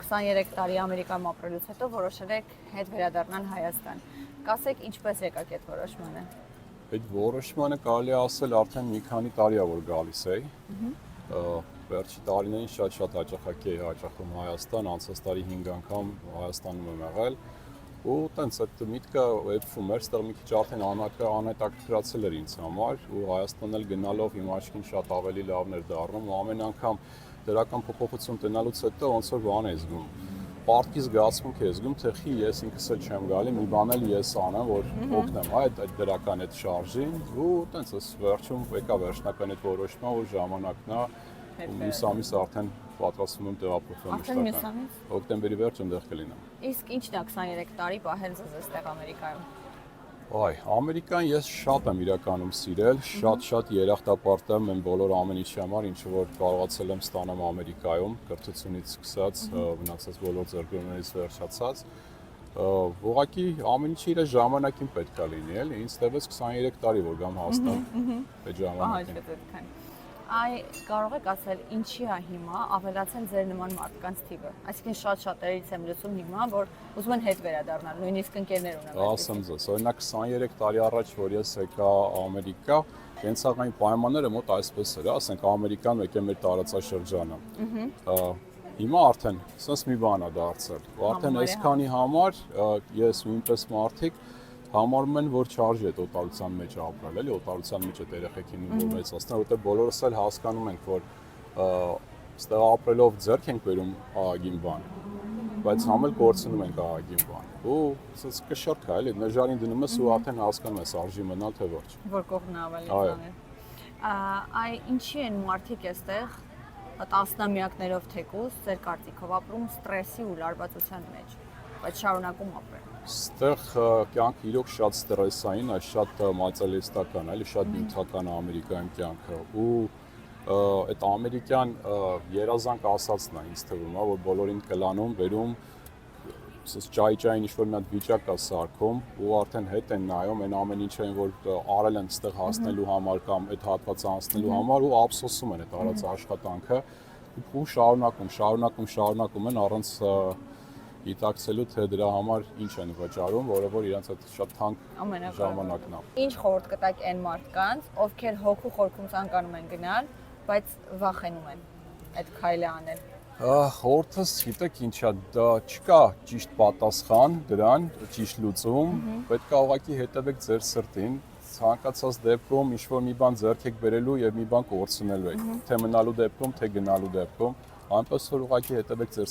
23 տարի Ամերիկայում ապրելուց հետո որոշել եք հետ վերադառնալ Հայաստան։ Կասեք, ինչպես եկաք այդ որոշմանը։ Այդ որոշմանը կարելի է ասել արդեն մի քանի տարի է որ գալիս էի։ Վերջի տարիներին շատ հաճախակի էի հաճախում Հայաստան, անցած տարի 5 անգամ Հայաստանում եմ եղել։ Ու տենց այդ միտքը երբում էր, ստեղ մի քիչ արդեն անհետաքրքրացել էր ինձ համար ու Հայաստան էլ գնալով իմ աչքին շատ ավելի լավն էր դառնում ու ամեն անգամ դրական փոփոխություն տնալուց հետո ոնց որ բան է զգում։ Պարտքի զգացմունք է զգում, թե խի ես ինքս էլ չեմ գալի, մի բան էլ ես անեմ, որ օգնեմ այդ դրական այդ շարժին ու տենց էս վերջում եկա վերջնական այդ որոշումը, որ ժամանակն է ու մյուս ամիս արդեն պատրաստվում եմ տեղափոխվել մշտական։ Հոկտեմբերի վերջում դեռ կլինեմ։ Իսկ ի՞նչն է 23 տարի պահել ձեզ այստեղ Ամերիկայում։ Ամերիկան ես շատ եմ իրականում սիրել, շատ երախտապարտ եմ այն բոլոր ամեն ինչի համար, ինչ որ կարողացել եմ ստանալ Ամերիկայում, կրթությունից սկսած, մնացած բոլոր ձեռքբերումներից վերջացած։ Ուղղակի ամեն ինչը իր ժամանակին պետք է լինի, էլի, ինձ տևեց 23 տարի որ գամ հասնեմ այդ ժամանակին։ Կարող եք ասել, ինչի է հիմա ավելացել ձեր նման մարդկանց թիվը։ Այսինքն շատ-շատերից եմ լսում հիմա, որ ուզում են հետ վերադառնալ, նույնիսկ ընկերներ ունեմ։ Ասեմ ձեզ, օրինակ 23 տարի առաջ, որ ես եկա Ամերիկա, կենցաղային պայմանները մոտ այսպես էր, ասենք Ամերիկան եկե մեր տարածաշրջանը։ Հիմա արդեն sense մի բան է դարձել։ Արդեն այսքանի համար ես ու ինքս մարդիկ համարում են, որ չարժի է տոտալության մեջ ապրել, էլի, տոտալության մեջ այդ երեխեքին որ մեծացնել, որտեղ բոլորս էլ հասկանում ենք, որ ստեղ ապրելով ձեռք ենք բերում ահագին բան, բայց համ էլ կորցնում ենք ահագին բան։ Ու ասես կշռք է, էլի, նժարին դնում ես ու արդեն հասկանում ես արժի մնալ թե ոչ։ Որ կողմն ավելի ծանր։ Ինչի են մարդիկ այստեղ տասնամյակներով թեկուզ ձեր կարծիքով ապրում ստրեսի ու լարվածության մեջ, բայց շարունակում ապրել։ Ստեղ կյանքը իրոք շատ ստրեսային է, շատ մատերիալիստական, էլի, շատ նյութական ամերիկյան կյանքը ու այդ ամերիկյան երազանք ասածն է ինձ թվում, որ բոլորին կլանում, բերում, ասես ճայ-ճային ինչ-որ մի հատ վիճակ է սարքում ու արդեն հետ են նայում այն ամեն ինչը, որ արել են ստեղ հասնելու համար կամ այդ հատվածը անցնելու համար ու ափսոսում են այդ արած աշխատանքը ու շարունակում են առանց գիտակցելու թե դրա համար ինչ են վճարում, որը որ իրենց այդ շատ թանկ ժամանակն է։ Ինչ խորհուրդ կտաք այն մարդկանց, ովքեր հոգու խորքում ցանկանում են գնալ, բայց վախենում են այդ քայլը անել։ Խորհուրդս գիտեք ինչա, դա չկա ճիշտ պատասխան դրան, ճիշտ լուծում, պետք է ուղղակի հետևեք ձեր սրտին, ցանկացած դեպքում ինչ-որ մի բան ձեռք եք բերելու եւ մի բան կորցնելու եք, թե մնալու դեպքում, թե գնալու դեպքում, այնպես որ ուղղակի հետևեք ձեր